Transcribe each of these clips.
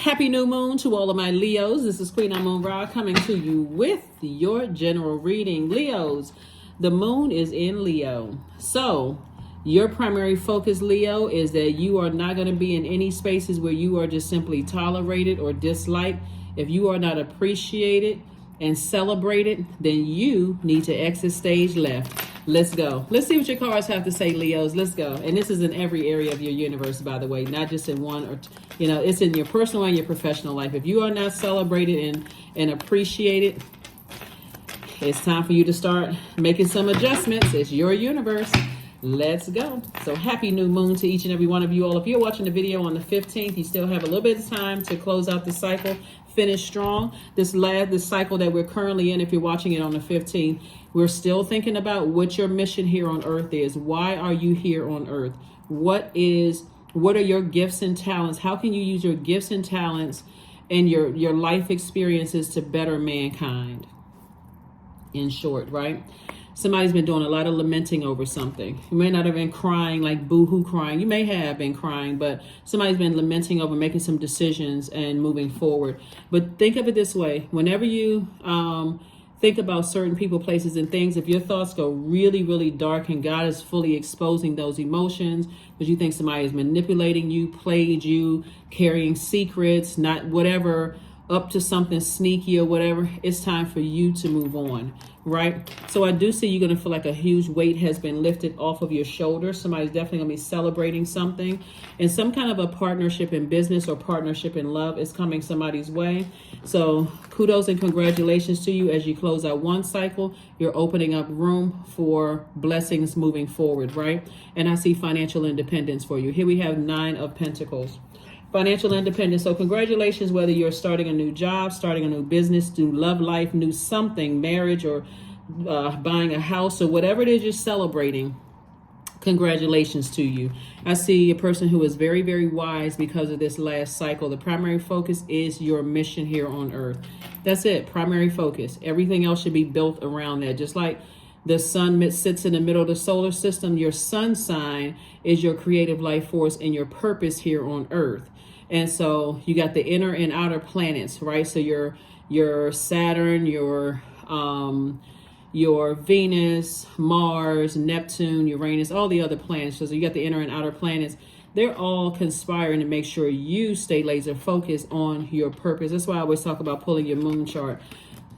Happy new moon to all of my Leos. This is Queen Amun Ra coming to you with your general reading. Leos, the moon is in Leo. So your primary focus, Leo, is that you are not going to be in any spaces where you are just simply tolerated or disliked. If you are not appreciated and celebrated, then you need to exit stage left. Let's go. Let's see what your cards have to say, Leos. Let's go. And this is in every area of your universe, by the way, not just in one or two. You know, it's in your personal and your professional life. If you are not celebrated and appreciated, it's time for you to start making some adjustments. It's your universe. Let's go. So happy new moon to each and every one of you all. If you're watching the video on the 15th, you still have a little bit of time to close out the cycle, finish strong. This cycle that we're currently in, if you're watching it on the 15th, we're still thinking about what your mission here on earth is. Why are you here on earth? What are your gifts and talents? How can you use your gifts and talents and your life experiences to better mankind? In short, right? Somebody's been doing a lot of lamenting over something. You may not have been crying, like boo-hoo crying. You may have been crying, but somebody's been lamenting over making some decisions and moving forward. But think of it this way. Whenever you think about certain people, places, and things, if your thoughts go really, really dark and God is fully exposing those emotions because you think somebody is manipulating you, played you, carrying secrets, not whatever, up to something sneaky or whatever, it's time for you to move on, right? So I do see you're going to feel like a huge weight has been lifted off of your shoulders. Somebody's definitely going to be celebrating something, and some kind of a partnership in business or partnership in love is coming somebody's way. So kudos and congratulations to you as you close out one cycle. You're opening up room for blessings moving forward, right? And I see financial independence for you. Here we have 9 of Pentacles. Financial independence. So congratulations, whether you're starting a new job, starting a new business, new love life, new something, marriage, or buying a house, or whatever it is you're celebrating. Congratulations to you. I see a person who is very, very wise because of this last cycle. The primary focus is your mission here on earth. That's it. Primary focus. Everything else should be built around that. Just like the sun sits in the middle of the solar system, your sun sign is your creative life force and your purpose here on earth. And so you got the inner and outer planets, right? So your Saturn, your Venus, Mars, Neptune, Uranus, all the other planets. So you got the inner and outer planets. They're all conspiring to make sure you stay laser focused on your purpose. That's why I always talk about pulling your moon chart,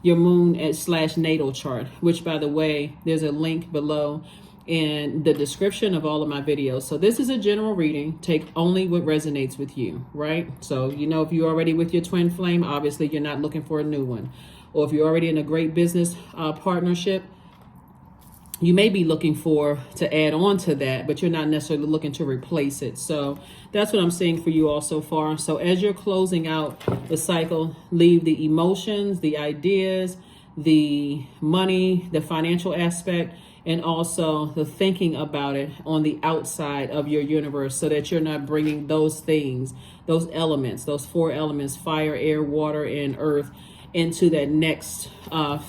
your moon / natal chart, which, by the way, there's a link below in the description of all of my videos. So this is a general reading. Take only what resonates with you, right? So, you know, if you're already with your twin flame, obviously you're not looking for a new one. Or if you're already in a great business partnership, you may be looking to add on to that, but you're not necessarily looking to replace it. So that's what I'm seeing for you all so far. So as you're closing out the cycle, leave the emotions, the ideas, the money, the financial aspect, and also the thinking about it on the outside of your universe, so that you're not bringing those things, those elements, those 4 elements, fire, air, water, and earth, into that next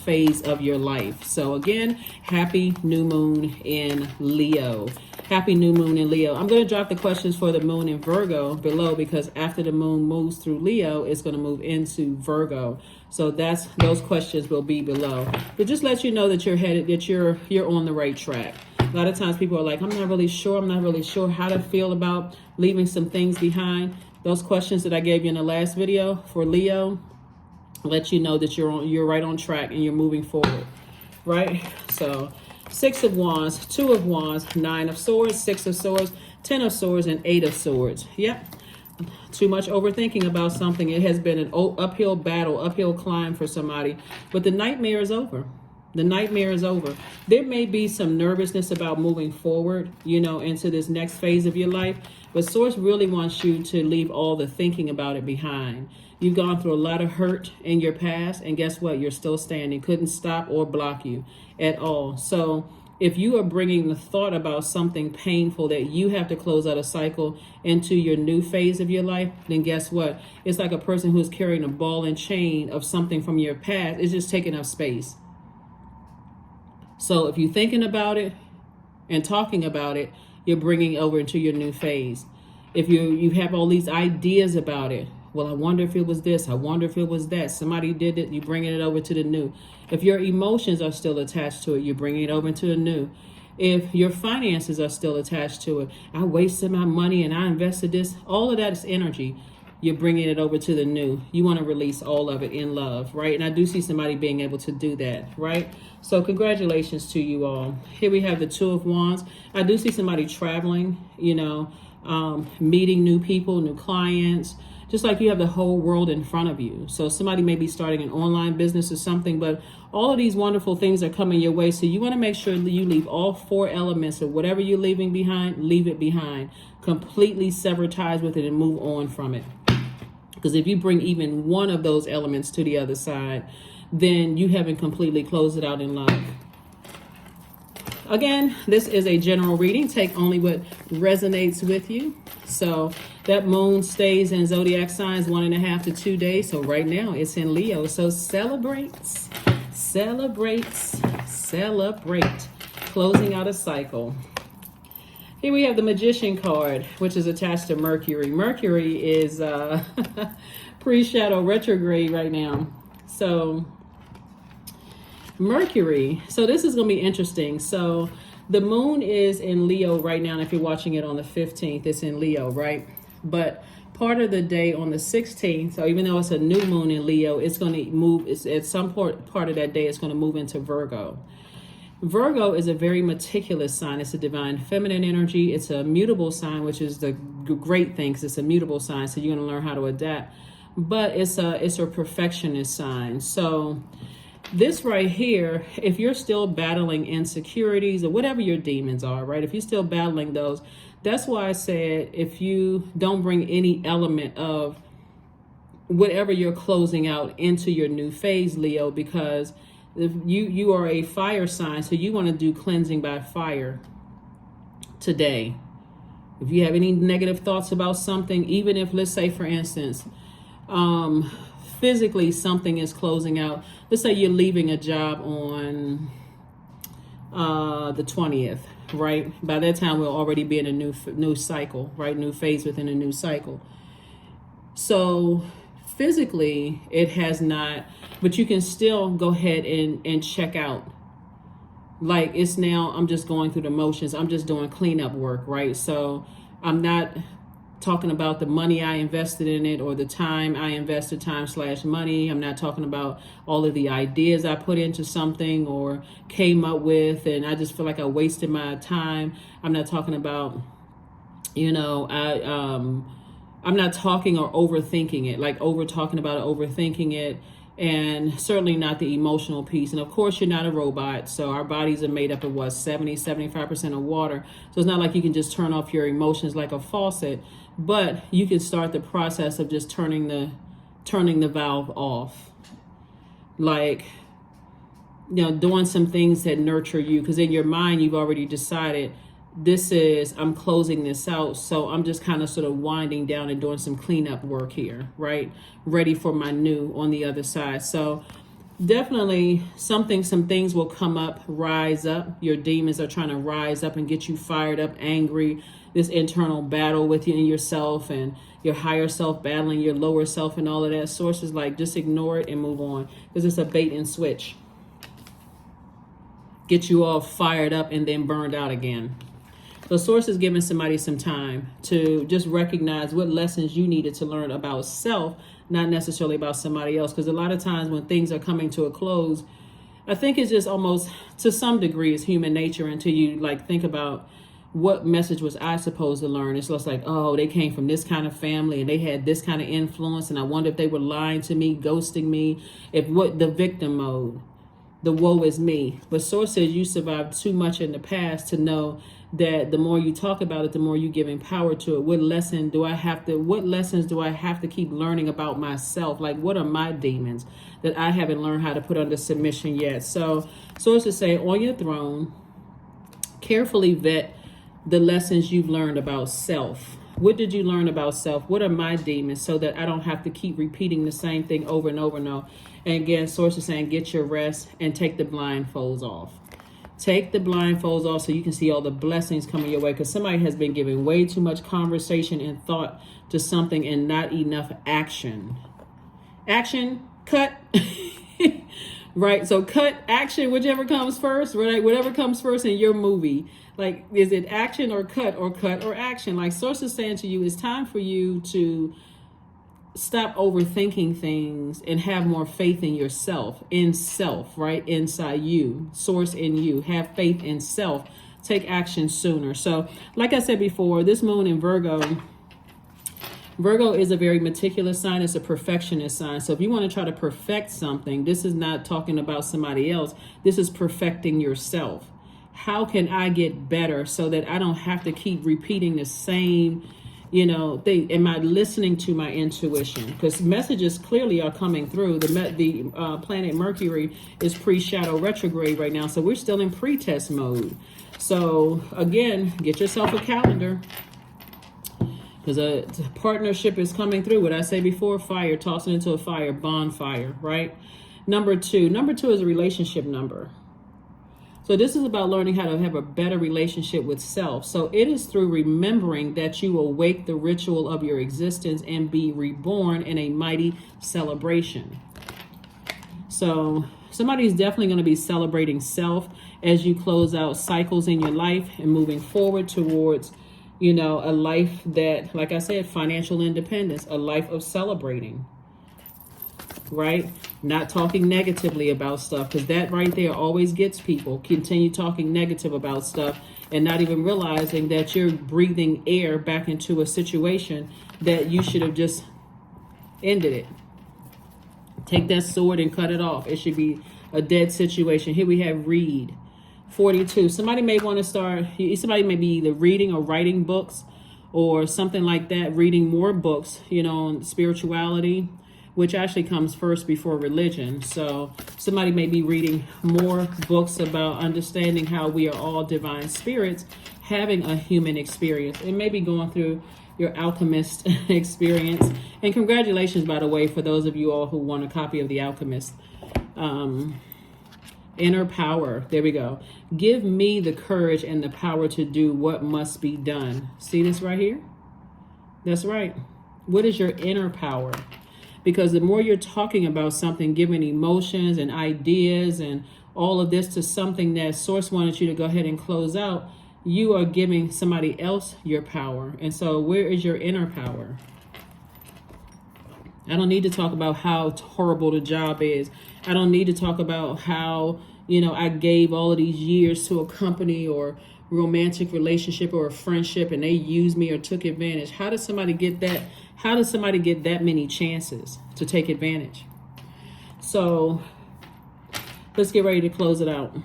phase of your life. So again, happy new moon in Leo. Happy new moon in Leo. I'm going to drop the questions for the moon in Virgo below, because after the moon moves through Leo, it's going to move into Virgo. So those questions will be below. But just let you know that you're on the right track. A lot of times people are like, I'm not really sure how to feel about leaving some things behind. Those questions that I gave you in the last video for Leo let you know that you're right on track and you're moving forward, right? So 6 of Wands, 2 of Wands, 9 of Swords, 6 of Swords, 10 of Swords, and 8 of Swords. Yep. Too much overthinking about something. It has been an uphill battle, uphill climb for somebody, but the nightmare is over. The nightmare is over. There may be some nervousness about moving forward, you know, into this next phase of your life, but Source really wants you to leave all the thinking about it behind. You've gone through a lot of hurt in your past, and guess what? You're still standing. Couldn't stop or block you at all. So if you are bringing the thought about something painful that you have to close out a cycle into your new phase of your life, then guess what? It's like a person who's carrying a ball and chain of something from your past. It's just taking up space. So if you're thinking about it and talking about it, you're bringing it over into your new phase. If you have all these ideas about it, Well, I wonder if it was this. I wonder if it was that. Somebody did it. You're bringing it over to the new. If your emotions are still attached to it, you're bringing it over to the new. If your finances are still attached to it, I wasted my money and I invested this. All of that is energy. You're bringing it over to the new. You want to release all of it in love, right? And I do see somebody being able to do that, right? So congratulations to you all. Here we have the Two of Wands. I do see somebody traveling, meeting new people, new clients, just like you have the whole world in front of you. So somebody may be starting an online business or something, but all of these wonderful things are coming your way. So you want to make sure that you leave all four elements of whatever you're leaving behind, leave it behind. Completely sever ties with it and move on from it. Because if you bring even one of those elements to the other side, then you haven't completely closed it out in love. Again, this is a general reading. Take only what resonates with you. So that moon stays in zodiac signs 1.5 to 2 days. So right now it's in Leo. So celebrate. Closing out a cycle. Here we have the Magician card, which is attached to Mercury. Mercury is pre-shadow retrograde right now. So Mercury. So this is going to be interesting. So the moon is in Leo right now. And if you're watching it on the 15th, it's in Leo, right? But part of the day on the 16th, so even though it's a new moon in Leo, it's going to move. It's at some part of that day, it's going to move into Virgo. Virgo is a very meticulous sign. It's a divine feminine energy. It's a mutable sign, which is the great thing, because it's a mutable sign. So you're going to learn how to adapt. But it's a perfectionist sign. So this right here, if you're still battling insecurities or whatever your demons are, right? If you're still battling those, that's why I said if you don't bring any element of whatever you're closing out into your new phase, Leo, because if you are a fire sign, so you want to do cleansing by fire today. If you have any negative thoughts about something, even if, let's say, for instance, physically something is closing out. Let's say you're leaving a job on the 20th, right? By that time, we'll already be in a new cycle, right? New phase within a new cycle. So physically, it has not, but you can still go ahead and check out. Like it's now, I'm just going through the motions. I'm just doing cleanup work, right? So I'm not talking about the money I invested in it or the time I invested, time/money. I'm not talking about all of the ideas I put into something or came up with, and I just feel like I wasted my time. I'm not talking about, I'm not talking or overthinking it, like talking about it, overthinking it, and certainly not the emotional piece. And of course, you're not a robot. So our bodies are made up of 75% of water. So it's not like you can just turn off your emotions like a faucet, but you can start the process of just turning the valve off. Like, doing some things that nurture you, because in your mind, you've already decided I'm closing this out. So I'm just kind of sort of winding down and doing some cleanup work here, right? Ready for my new on the other side. So definitely some things will come up, rise up. Your demons are trying to rise up and get you fired up, angry, this internal battle with you and yourself, and your higher self battling your lower self and all of that. Source is like, just ignore it and move on, because it's a bait and switch. Get you all fired up and then burned out again. So Source is giving somebody some time to just recognize what lessons you needed to learn about self, not necessarily about somebody else. Because a lot of times when things are coming to a close, I think it's just almost, to some degree, it's human nature until you think about what message was I supposed to learn. It's just like, oh, they came from this kind of family and they had this kind of influence, and I wonder if they were lying to me, ghosting me, the victim mode, the woe is me. But Source says you survived too much in the past to know that the more you talk about it, the more you're giving power to it. What lessons do I have to keep learning about myself? Like, what are my demons that I haven't learned how to put under submission yet? So Sources say, on your throne, carefully vet the lessons you've learned about self. What did you learn about self? What are my demons, so that I don't have to keep repeating the same thing over and over and over. And again, Source is saying, get your rest and take the blindfolds off. Take the blindfolds off so you can see all the blessings coming your way, because somebody has been giving way too much conversation and thought to something and not enough action. Action, cut. Right? So cut, action, whichever comes first, right? Whatever comes first in your movie. Like, is it action or cut or action? Like, Source is saying to you, it's time for you to stop overthinking things and have more faith in yourself, in self, right? Inside you, Source in you. Have faith in self. Take action sooner. So, like I said before, this moon in Virgo is a very meticulous sign. It's a perfectionist sign. So if you want to try to perfect something, this is not talking about somebody else. This is perfecting yourself. How can I get better so that I don't have to keep repeating the same, thing? Am I listening to my intuition? Because messages clearly are coming through. The planet Mercury is pre-shadow retrograde right now. So we're still in pre-test mode. So again, get yourself a calendar. Because a partnership is coming through. What I say before, fire, tossing into a fire, bonfire, right? Number two is a relationship number. So this is about learning how to have a better relationship with self. So it is through remembering that you awake the ritual of your existence and be reborn in a mighty celebration. So somebody's definitely going to be celebrating self as you close out cycles in your life and moving forward towards a life that, like I said, financial independence, a life of celebrating, right? Not talking negatively about stuff, because that right there always gets people. Continue talking negative about stuff and not even realizing that you're breathing air back into a situation that you should have just ended it. Take that sword and cut it off. It should be a dead situation. Here we have read. 42. Somebody may want to start, somebody may be either reading or writing books or something like that, reading more books, on spirituality, which actually comes first before religion. So somebody may be reading more books about understanding how we are all divine spirits, having a human experience, and maybe going through your alchemist experience. And congratulations, by the way, for those of you all who want a copy of The Alchemist. Inner power. There we go. Give me the courage and the power to do what must be done. See this right here? That's right. What is your inner power? Because the more you're talking about something, giving emotions and ideas and all of this to something that Source wanted you to go ahead and close out, you are giving somebody else your power. And so where is your inner power? I don't need to talk about how horrible the job is. I don't need to talk about how, I gave all of these years to a company or romantic relationship or a friendship and they used me or took advantage. How does somebody get that? How does somebody get that many chances to take advantage? So let's get ready to close it out.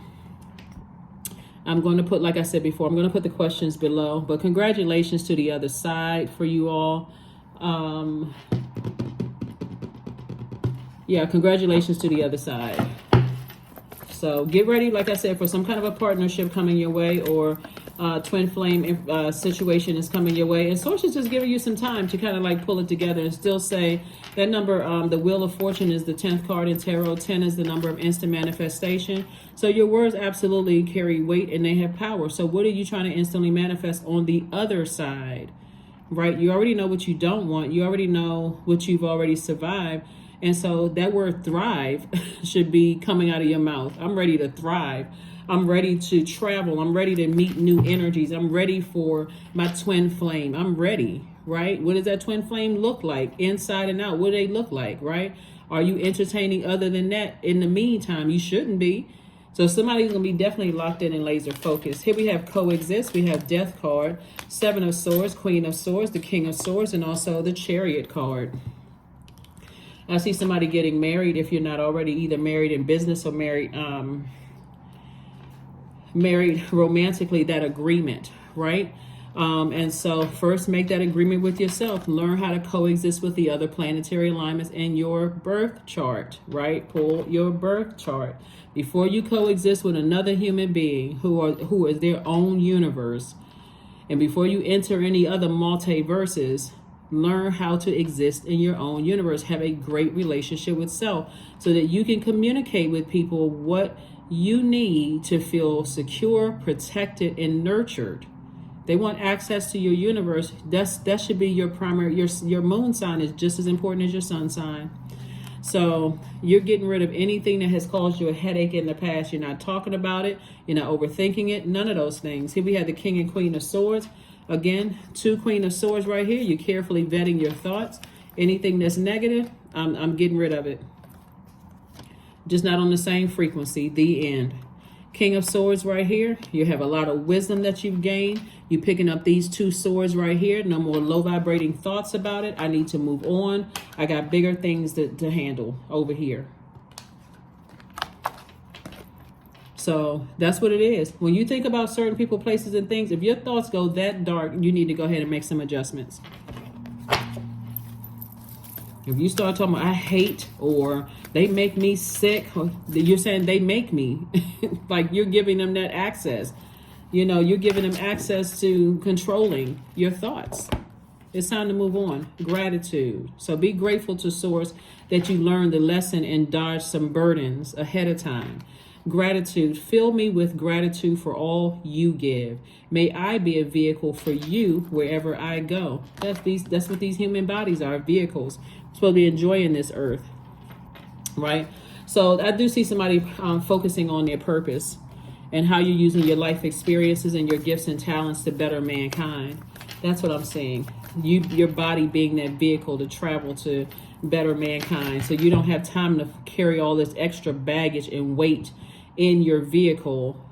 I'm going to put, like I said before, I'm going to put the questions below, but congratulations to the other side for you all. Yeah, congratulations to the other side. So get ready, like I said, for some kind of a partnership coming your way, or twin flame situation is coming your way. And Source is just giving you some time to kind of like pull it together and still say that number, the Wheel of Fortune is the 10th card in Tarot. 10 is the number of instant manifestation. So your words absolutely carry weight and they have power. So what are you trying to instantly manifest on the other side, right? You already know what you don't want. You already know what you've already survived. And so that word thrive should be coming out of your mouth. I'm ready to thrive. I'm ready to travel. I'm ready to meet new energies. I'm ready for my twin flame. I'm ready, right? What does that twin flame look like inside and out? What do they look like, right? Are you entertaining other than that? In the meantime, you shouldn't be. So somebody's going to be definitely locked in and laser focused. Here we have coexist. We have death card, 7 of swords, queen of swords, the king of swords, and also the chariot card. I see somebody getting married if you're not already either married in business or married romantically, that agreement, right? And so first make that agreement with yourself. Learn how to coexist with the other planetary alignments in your birth chart, right? Pull your birth chart. Before you coexist with another human being who is their own universe, and before you enter any other multiverses, learn how to exist in your own universe. Have a great relationship with self so that you can communicate with people what you need to feel secure, protected, and nurtured. They want access to your universe. That should be your primary. Your moon sign is just as important as your sun sign. So you're getting rid of anything that has caused you a headache in the past. You're not talking about it. You're not overthinking it. None of those things. Here we have the King and Queen of Swords. Again, 2 Queen of Swords right here. You're carefully vetting your thoughts. Anything that's negative, I'm getting rid of it. Just not on the same frequency. The end. King of Swords right here. You have a lot of wisdom that you've gained. You picking up these 2 swords right here. No more low vibrating thoughts about it. I need to move on. I got bigger things to handle over here. So that's what it is. When you think about certain people, places, and things, if your thoughts go that dark, you need to go ahead and make some adjustments. If you start talking about I hate, or they make me sick, or you're saying they make me, like you're giving them that access. You know, you're giving them access to controlling your thoughts. It's time to move on. Gratitude. So be grateful to Source that you learned the lesson and dodged some burdens ahead of time. Gratitude. Fill me with gratitude for all you give. May I be a vehicle for you wherever I go. That's what these human bodies are, vehicles. We're supposed to be enjoying this earth, right? So I do see somebody focusing on their purpose and how you're using your life experiences and your gifts and talents to better mankind. That's what I'm seeing. Your body being that vehicle to travel to better mankind. So you don't have time to carry all this extra baggage and weight in your vehicle.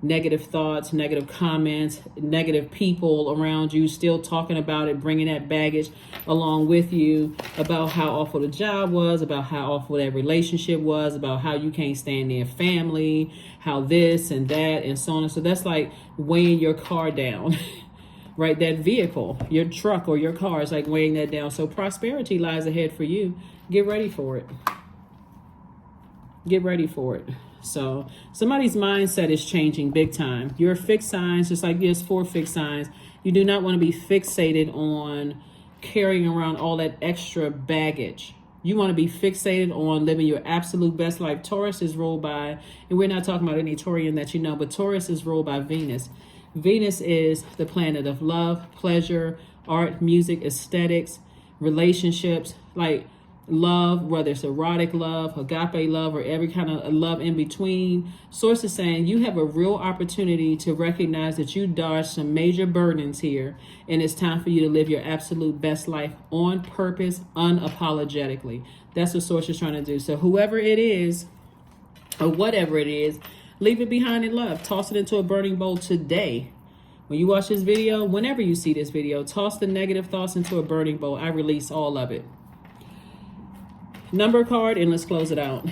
Negative thoughts, negative comments, negative people around you still talking about it, bringing that baggage along with you about how awful the job was, about how awful that relationship was, about how you can't stand their family, how this and that and so on. And so that's like weighing your car down, right? That vehicle, your truck or your car is like weighing that down. So prosperity lies ahead for you. Get ready for it. Get ready for it. So somebody's mindset is changing big time. Your fixed signs, just like there's 4 fixed signs, you do not want to be fixated on carrying around all that extra baggage. You want to be fixated on living your absolute best life. Taurus is ruled by, and we're not talking about any Taurian that you know, but Taurus is ruled by Venus. Venus is the planet of love, pleasure, art, music, aesthetics, relationships, like love, whether it's erotic love, agape love, or every kind of love in between. Source is saying you have a real opportunity to recognize that you dodged some major burdens here, and it's time for you to live your absolute best life on purpose, unapologetically. That's what Source is trying to do. So whoever it is, or whatever it is, leave it behind in love. Toss it into a burning bowl today. When you watch this video, whenever you see this video, toss the negative thoughts into a burning bowl. I release all of it. Number card, and let's close it out.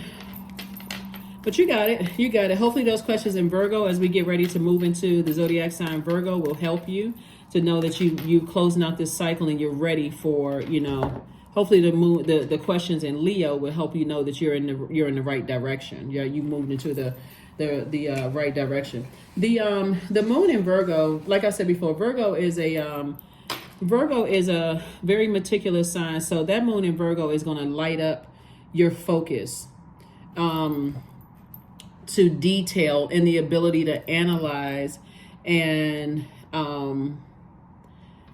But you got it. You got it. Hopefully those questions in Virgo, as we get ready to move into the zodiac sign Virgo, will help you to know that you closing out this cycle and you're ready for, you know, hopefully the questions in Leo will help you know that you're in the right direction. You moved into the right direction. The moon in Virgo, like I said before, Virgo is a very meticulous sign. So that moon in Virgo is going to light up your focus to detail and the ability to analyze and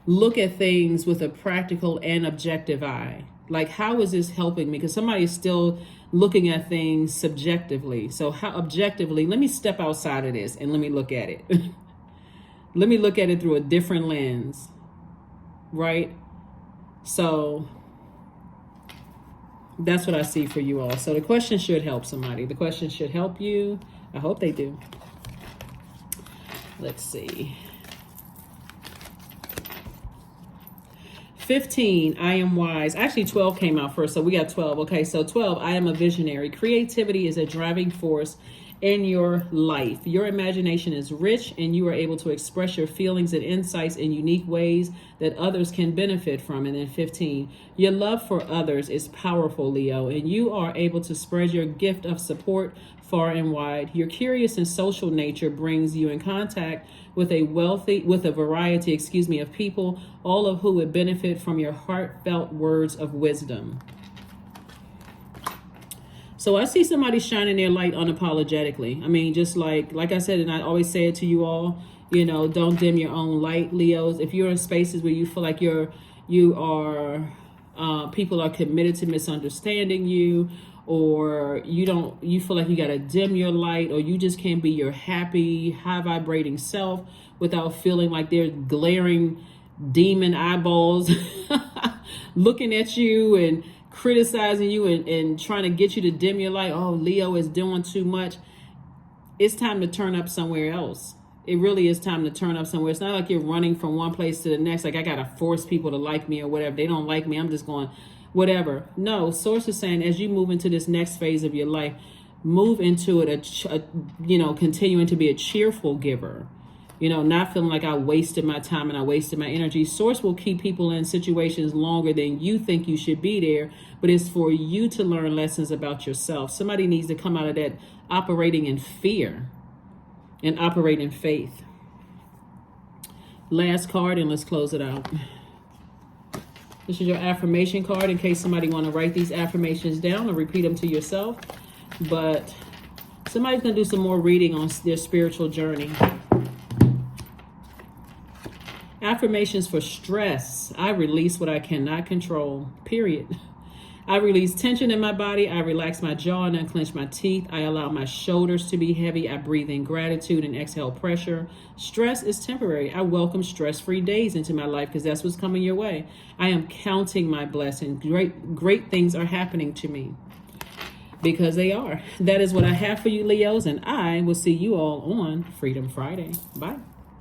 look at things with a practical and objective eye. Like, how is this helping me? Because somebody is still looking at things subjectively. So how objectively, let me step outside of this and let me look at it. Let me look at it through a different lens, right? So that's what I see for you all. So the question should help somebody. The question should help you. I hope they do. Let's see. 15, I am wise. Actually, 12 came out first, so we got 12. Okay, so 12, I am a visionary. Creativity is a driving force in your life. Your imagination is rich, and you are able to express your feelings and insights in unique ways that others can benefit from. And then 15, your love for others is powerful, Leo, and you are able to spread your gift of support far and wide. Your curious and social nature brings you in contact with a variety of people, all of who would benefit from your heartfelt words of wisdom. So So I see somebody shining their light unapologetically. I mean, just like I said, and I always say it to you all, you know, don't dim your own light, Leos. If you're in spaces where you feel like you are people are committed to misunderstanding you, or you feel like you got to dim your light, or you just can't be your happy, high vibrating self without feeling like they're glaring demon eyeballs looking at you and criticizing you and trying to get you to dim your light. Oh, Leo is doing too much. It's time to turn up somewhere else. It really is time to turn up somewhere. It's not like you're running from one place to the next. Like I got to force people to like me or whatever. They don't like me, I'm just going whatever. No, Source is saying as you move into this next phase of your life, move into it, continuing to be a cheerful giver. You know, not feeling like I wasted my time and I wasted my energy. Source will keep people in situations longer than you think you should be there, but it's for you to learn lessons about yourself. Somebody needs to come out of that operating in fear and operate in faith. Last card, and let's close it out. This is your affirmation card in case somebody want to write these affirmations down or repeat them to yourself. But somebody's going to do some more reading on their spiritual journey. Affirmations for stress. I release what I cannot control, period. I release tension in my body. I relax my jaw and unclench my teeth. I allow my shoulders to be heavy. I breathe in gratitude and exhale pressure. Stress is temporary. I welcome stress-free days into my life because that's what's coming your way. I am counting my blessings. Great things are happening to me because they are. That is what I have for you, Leos, and I will see you all on Freedom Friday. Bye.